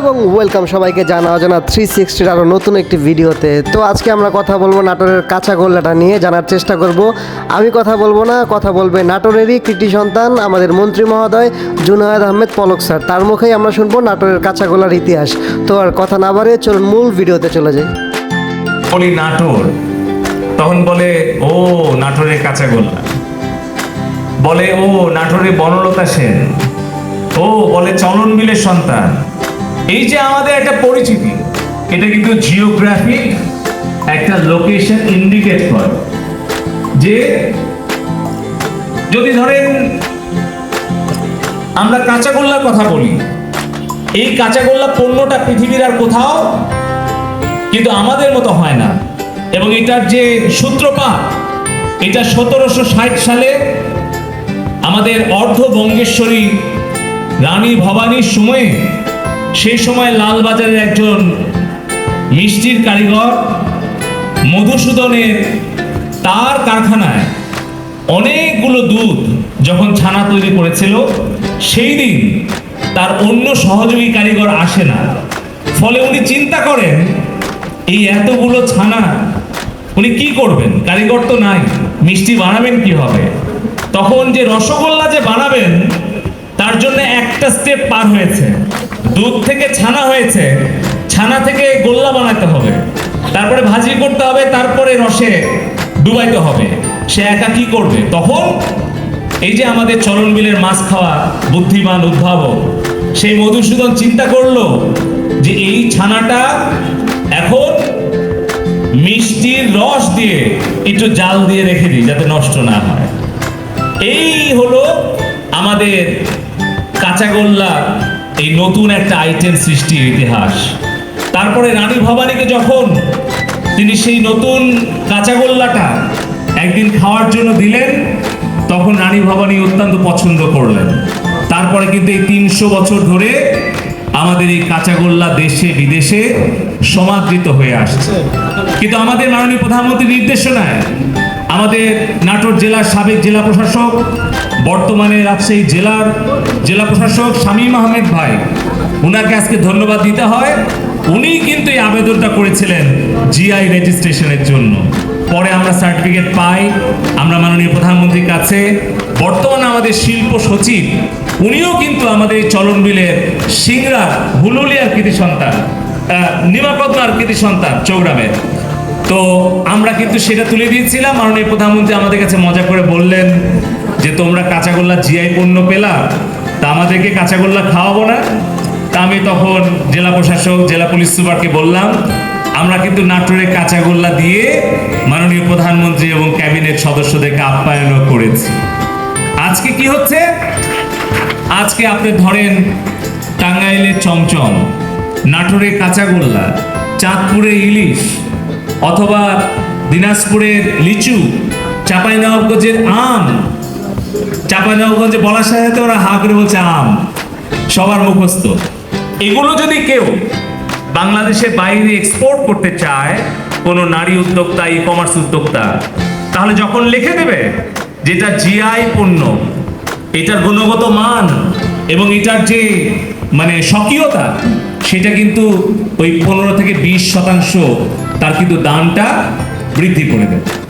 এবং ওয়েলকাম সবাইকে জানা অজানা 360 আরও নতুন একটি ভিডিওতে। তো আজকে আমরা কথা বলবো নাটোরের কাঁচা গোল্লাটা নিয়ে, জানার চেষ্টা করব। আমি কথা বলবো না, কথা বলবে নাটোরেরই কৃতি সন্তান আমাদের মন্ত্রী মহোদয় জুনায়েদ আহমেদ পলক স্যার। তার মুখেই আমরা শুনবো নাটোরের কাঁচা গোল্লার ইতিহাস। তো আর কথা না বাড়িয়ে চলুন মূল ভিডিওতে চলে যাই। বলি নাটোর, তখন বলে ও নাটোরের কাঁচা গোল্লা, বলে ও নাটোরে বনলতা সেন, ও বলে চলন বিলের সন্তান। এই যে আমাদের একটা পরিচিতি, এটা কিন্তু জিওগ্রাফিক একটা লোকেশন ইন্ডিকেট করে যে যদি ধরেন আমরা কাঁচাগোল্লার কথা বলি, এই কাঁচাগোল্লা পণ্যটা পৃথিবীর আর কোথাও কিন্তু আমাদের মতো হয় না। এবং এটার যে সূত্রপাত, এটা 1760 সালে আমাদের অর্ধবঙ্গেশ্বরী রানী ভবানীর সময়ে, সেই সময় লালবাজারের একজন মিষ্টির কারিগর মধুসূদনের তার কারখানায় অনেকগুলো দুধ যখন ছানা তৈরি করেছিল, সেই দিন তার অন্য সহযোগী কারিগর আসে না। ফলে উনি চিন্তা করেন এই এতগুলো ছানা উনি কি করবেন, কারিগর তো নাই, মিষ্টি বানাবেন কিভাবে। তখন যে রসগোল্লা যে বানাবেন তার জন্য একটা স্টেপ পার হয়েছে, দুধ থেকে ছানা হয়েছে, ছানা থেকে গোল্লা বানাতে হবে, তারপরে ভাজি করতে হবে, তারপরে রসে ডুবাইতে হবে। সে একা কি করবে? তখন এই যে আমাদের চলন বিলের মাছ খাওয়া বুদ্ধিমান উদ্ভাবক সেই মধুসূদন চিন্তা করলো যে এই ছানাটা এখন মিষ্টির রস দিয়ে একটু জাল দিয়ে রেখে দিই যাতে নষ্ট না হয়। এই হলো আমাদের কাঁচাগোল্লা, এই নতুন একটা আইটেম সৃষ্টির ইতিহাস। তারপরে রানী ভবানীকে যখন তিনি সেই নতুন কাঁচাগোল্লাটা একদিন খাওয়ার জন্য দিলেন, তখন রানী ভবানী অত্যন্ত পছন্দ করলেন। তারপরে কিন্তু এই 300 বছর ধরে আমাদের এই কাঁচাগোল্লা দেশে বিদেশে সমাদৃত হয়ে আসছে। কিন্তু আমাদের মাননীয় প্রধানমন্ত্রীর নির্দেশনায় আমাদের নাটোর জেলার সাবেক জেলা প্রশাসক, বর্তমানে রাজশাহী জেলার জেলা প্রশাসক শামীম আহমেদ ভাই, উনাকে আজকে ধন্যবাদ দিতে হয়। উনি কিন্তু এই আবেদনটা করেছিলেন জিআই রেজিস্ট্রেশনের জন্য। পরে আমরা সার্টিফিকেট পাই, আমরা মাননীয় প্রধানমন্ত্রীর কাছে। বর্তমানে আমাদের শিল্প সচিব, উনিও কিন্তু আমাদের এই চলন বিলের সিংড়া হুলুলিয়ার কৃতি সন্তান, নিমাপদ্মার কৃতি সন্তান চৌগ্রামের। তো আমরা কিন্তু সেটা তুলে দিয়েছিলাম। মাননীয় প্রধানমন্ত্রী আমাদের কাছে মজা করে বললেন যে তোমরা কাঁচাগোল্লা জিআই পণ্য পেলা, তা আমাদেরকে কাঁচাগোল্লা খাওয়াবো না? তা আমি তখন জেলা প্রশাসক, জেলা পুলিশ সুপারকে বললাম আমরা কিন্তু নাটোরে কাঁচাগোল্লা দিয়ে মাননীয় প্রধানমন্ত্রী এবং ক্যাবিনেট সদস্যদেরকে আপ্যায়নও করেছি। আজকে কি হচ্ছে? আজকে আপনি ধরেন টাঙ্গাইলের চমচম, নাটোরে কাঁচাগোল্লা, চাঁদপুরে ইলিশ, অথবা দিনাজপুরের লিচু, চাঁপাইনবাবগঞ্জের আম। চাঁপাইনবাবগঞ্জে বলার সাথে ওরা হা করে বলছে আম, সবার মুখস্থ। এগুলো যদি কেউ বাংলাদেশের বাইরে এক্সপোর্ট করতে চায়, কোনো নারী উদ্যোক্তা, ই কমার্স উদ্যোক্তা, তাহলে যখন লিখে দেবে যেটা জিআই পণ্য, এটার গুণগত মান এবং এটার যে মানে স্বকীয়তা, সেটা কিন্তু ওই 15 থেকে 20% তার কিন্তু দামটা বৃদ্ধি করে দেবে।